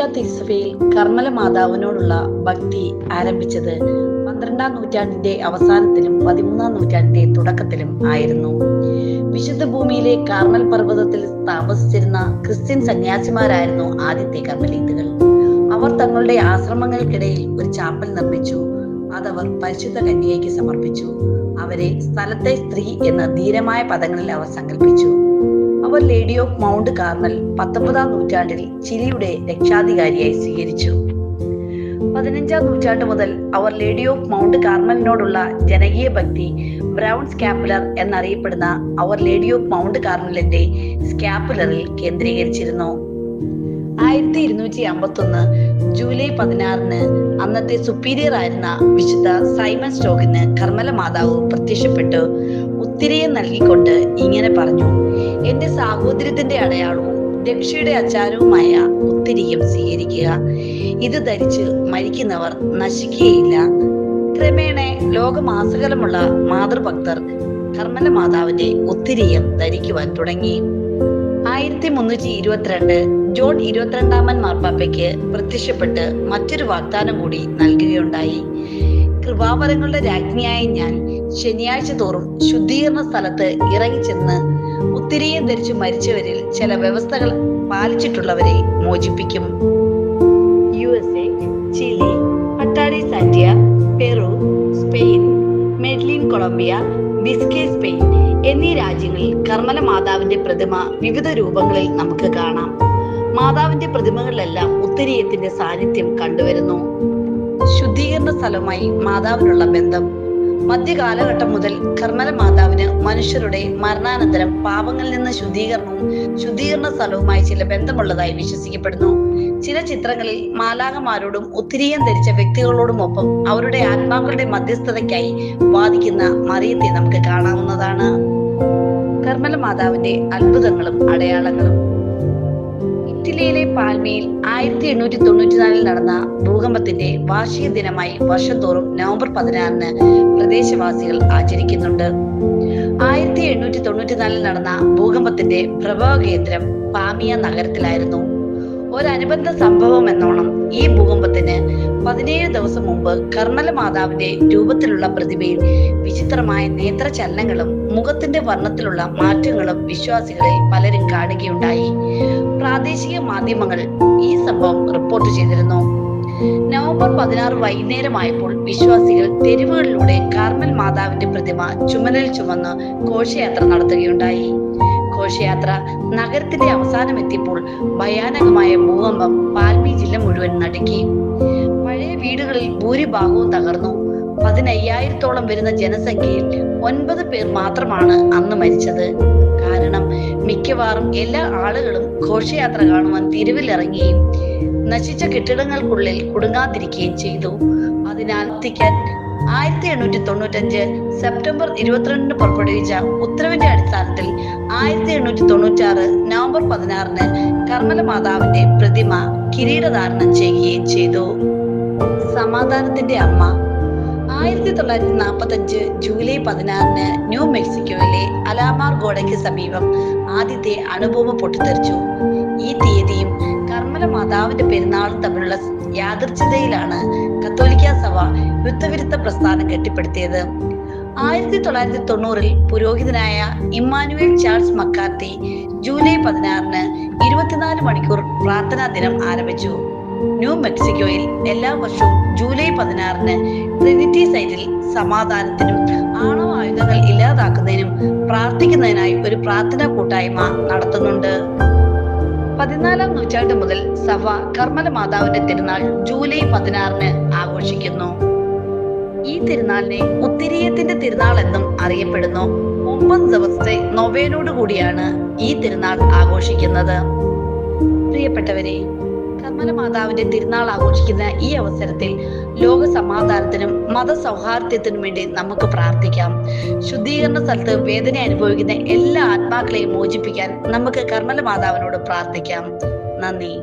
കത്തോലിക്ക തിരുസഭയിൽ കർമ്മല മാതാവിനോടുള്ള ഭക്തി ആരംഭിച്ചത് 12-ാം നൂറ്റാണ്ടിന്റെ അവസാനത്തിലും 13-ാം നൂറ്റാണ്ടിന്റെ തുടക്കത്തിലും ആയിരുന്നു. വിശുദ്ധ ഭൂമിയിലെ കാർമൽ പർവ്വതത്തിൽ താമസിച്ചിരുന്ന ക്രിസ്ത്യൻ സന്യാസിമാരായിരുന്നു ആദ്യത്തെ കർമ്മലീത്തുകൾ. അവർ തങ്ങളുടെ ആശ്രമങ്ങൾക്കിടയിൽ ഒരു ചാപ്പൽ നിർമ്മിച്ചു. അതവർ പരിശുദ്ധ കന്യകയ്ക്ക് സമർപ്പിച്ചു. അവരെ സ്ഥലത്തെ സ്ത്രീ എന്ന ധീരമായ പദങ്ങളിൽ അവർ സങ്കല്പിച്ചു. അവർ ലേഡി ഓഫ് മൗണ്ട് കാർമൽ 19-ാം നൂറ്റാണ്ടിൽ ചിലിയുടെ രക്ഷാധികാരിയായി സ്വീകരിച്ചു. 15-ാം നൂറ്റാണ്ട് മുതൽ അവർ ലേഡി ഓഫ് മൗണ്ട് കാർമലിനോടുള്ള ജനകീയ ഭക്തി ബ്രൗൺ സ്കാപ്പുലർ എന്നറിയപ്പെടുന്ന അവർ ലേഡി ഓഫ് മൗണ്ട് കാർമലിന്റെ സ്കാപ്പുലറിൽ കേന്ദ്രീകരിച്ചിരുന്നു. 1251 ജൂലൈ 16-ന് അന്നത്തെ സുപ്പീരിയർ ആയിരുന്ന വിശുദ്ധ സൈമൺ സ്റ്റോക്കിന് കർമ്മല മാതാവ് പ്രത്യക്ഷപ്പെട്ടു ഉത്തിരിയം നൽകിക്കൊണ്ട് ഇങ്ങനെ പറഞ്ഞു: എന്റെ സാഹോദര്യത്തിന്റെ അടയാളവും രക്ഷയുടെ അച്ചാരവുമായ ഉത്തിരിയം സ്വീകരിക്കുക. ഇത് ധരിച്ച് മരിക്കുന്നവർ നശിക്കുകയില്ല. ക്രമേണ ലോകമാസകലമുള്ള മാതൃഭക്തർ കർമ്മല മാതാവിന്റെ ഉത്തിരിയം ധരിക്കുവാൻ തുടങ്ങി. 1322 ജോൺ 22-ാമൻ മാർപ്പാപ്പയ്ക്ക് പ്രത്യക്ഷപ്പെട്ട് മറ്റൊരു വാഗ്ദാനം കൂടി നൽകുകയുണ്ടായി. കൃപാവരങ്ങളുടെ രാജ്ഞിയായ ഞാൻ ശനിയാഴ്ച തോറും ശുദ്ധീകരണ സ്ഥലത്ത് ഇറങ്ങിച്ചെന്ന് ഉത്തിരിയം ധരിച്ചു മരിച്ചവരിൽ ചില വ്യവസ്ഥകൾ പാലിച്ചിട്ടുള്ളവരെ മോചിപ്പിക്കും. USA, ചിലി, അട്ടാഡി സാന്റിയ, Peru, Spain, Medellin Colombia, Biscay Spain എന്നീ രാജ്യങ്ങളിൽ കർമ്മല മാതാവിന്റെ പ്രതിമ വിവിധ രൂപങ്ങളിൽ നമുക്ക് കാണാം. മാതാവിന്റെ പ്രതിമകളിലെല്ലാം ഉത്തിരിയത്തിന്റെ സാന്നിധ്യം കണ്ടുവരുന്നു. ശുദ്ധീകരണ സ്ഥലവുമായി മാതാവിനുള്ള ബന്ധം. മധ്യകാലഘട്ടം മുതൽ കർമ്മല മാതാവിന് മനുഷ്യരുടെ മരണാനന്തരം പാപങ്ങളിൽ നിന്ന് ശുദ്ധീകരണ സ്ഥലവുമായി ചില ബന്ധമുള്ളതായി വിശ്വസിക്കപ്പെടുന്നു. ചില ചിത്രങ്ങളിൽ മാലാഖമാരോടും ഉത്തിരിയം ധരിച്ച വ്യക്തികളോടുമൊപ്പം അവരുടെ ആത്മാക്കളുടെ മധ്യസ്ഥതയ്ക്കായി വാദിക്കുന്ന മറിയത്തെ നമുക്ക് കാണാവുന്നതാണ്. കർമ്മല മാതാവിന്റെ അത്ഭുതങ്ങളും അടയാളങ്ങളും. ഇറ്റലിയിലെ പാൽമയിൽ 1894 നടന്ന ഭൂകമ്പത്തിന്റെ വാർഷിക ദിനമായി വർഷം തോറും നവംബർ 16-ന് പ്രദേശവാസികൾ ആചരിക്കുന്നുണ്ട്. 1894 നടന്ന ഭൂകമ്പത്തിന്റെ പ്രഭവ കേന്ദ്രം പാമിയ നഗരത്തിലായിരുന്നു. ഒരനുബന്ധ സംഭവം എന്നോണം ഈ ഭൂകമ്പത്തിന് 17 ദിവസം മുമ്പ് കർമ്മല മാതാവിന്റെ രൂപത്തിലുള്ള പ്രതിമയിൽ വിചിത്രമായ നേത്രചലനങ്ങളും മുഖത്തിന്റെ വർണ്ണത്തിലുള്ള മാറ്റങ്ങളും വിശ്വാസികളിൽ പലരും കാണുകയുണ്ടായി. പ്രാദേശിക മാധ്യമങ്ങൾ ഈ സംഭവം റിപ്പോർട്ട് ചെയ്തിരുന്നു. നവംബർ 16 വൈകുന്നേരമായപ്പോൾ വിശ്വാസികൾ തെരുവുകളിലൂടെ കാർമൽ മാതാവിന്റെ പ്രതിമ ചുമലിൽ ചുമന്ന് ഘോഷയാത്ര നടത്തുകയുണ്ടായി. ഘോഷയാത്ര നഗരത്തിന്റെ അവസാനം എത്തിയപ്പോൾ ഭയാനകമായ ഭൂകമ്പം പാൽമി ജില്ല മുഴുവൻ നടുക്കി. പഴയ വീടുകളിൽ ഭൂരിഭാഗവും തകർന്നു. 15,000-ഓളം വരുന്ന ജനസംഖ്യയിൽ 9 പേർ മാത്രമാണ് അന്ന് മരിച്ചത്. കാരണം മിക്കവാറും എല്ലാ ആളുകളും ഘോഷയാത്ര കാണുവാൻ തെരുവിലിറങ്ങുകയും നശിച്ച കെട്ടിടങ്ങൾക്കുള്ളിൽ കുടുങ്ങാതിരിക്കുകയും ചെയ്തു. അതിനാൽ 1895 സെപ്റ്റംബർ 22-ന് പുറപ്പെടുവിച്ച ഉത്തരവിന്റെ അടിസ്ഥാനത്തിൽ 1896 നവംബർ 16-ന് കർമ്മല മാതാവിന്റെ പ്രതിമ കിരീടധാരണം ചെയ്യുകയും ചെയ്തു. സമാധാനത്തിന്റെ അമ്മ. 1945 ജൂലൈ 16-ന് ന്യൂ മെക്സിക്കോയിലെ അലാമാർ ഗോഡയ്ക്ക് സമീപം ആദ്യത്തെ അണുബോംബ് പൊട്ടിത്തെറിച്ചു. ഈ തീയതിയും കർമ്മല മാതാവിന്റെ പെരുന്നാളും തമ്മിലുള്ള യാദൃച്ഛികതയിലാണ് കത്തോലിക്ക സഭ യുദ്ധവിരുദ്ധ പ്രസ്ഥാനം കെട്ടിപ്പടുത്തിയത്. 1990-ൽ പുരോഹിതനായ ഇമ്മാനുവേൽ ചാൾസ് മക്കാർത്തി ജൂലൈ 16-ന് 24 മണിക്കൂർ പ്രാർത്ഥനാ ദിനം ആരംഭിച്ചു. ന്യൂ മെക്സിക്കോയിൽ എല്ലാ വർഷവും ജൂലൈ 16-ന് ട്രിനിറ്റി സൈറ്റിൽ സമാധാനത്തിനും ആണവ ആയുധങ്ങൾ ഇല്ലാതാക്കുന്നതിനും പ്രാർത്ഥിക്കുന്നതിനായി ഒരു പ്രാർത്ഥനാ കൂട്ടായ്മ നടത്തുന്നുണ്ട്. 14-ാം നൂറ്റാണ്ട് മുതൽ സഭ കർമ്മല മാതാവിന്റെ തിരുനാൾ ജൂലൈ 16-ന് ആഘോഷിക്കുന്നു. ഈ തിരുനാളിനെ ഉത്തിരിയത്തിന്റെ തിരുനാൾ എന്നും അറിയപ്പെടുന്നു. 9 ദിവസത്തെ നൊവേനോട് കൂടിയാണ് ഈ തിരുനാൾ ആഘോഷിക്കുന്നത്. പ്രിയപ്പെട്ടവരെ, കർമ്മല മാതാവിന്റെ തിരുനാൾ ആഘോഷിക്കുന്ന ഈ അവസരത്തിൽ ലോക സമാധാനത്തിനും മതസൗഹാർദ്ദത്തിനും വേണ്ടി നമുക്ക് പ്രാർത്ഥിക്കാം. ശുദ്ധീകരണ സ്ഥലത്ത് വേദന അനുഭവിക്കുന്ന എല്ലാ ആത്മാക്കളെയും മോചിപ്പിക്കാൻ നമുക്ക് കർമ്മല മാതാവിനോട് പ്രാർത്ഥിക്കാം. നന്ദി.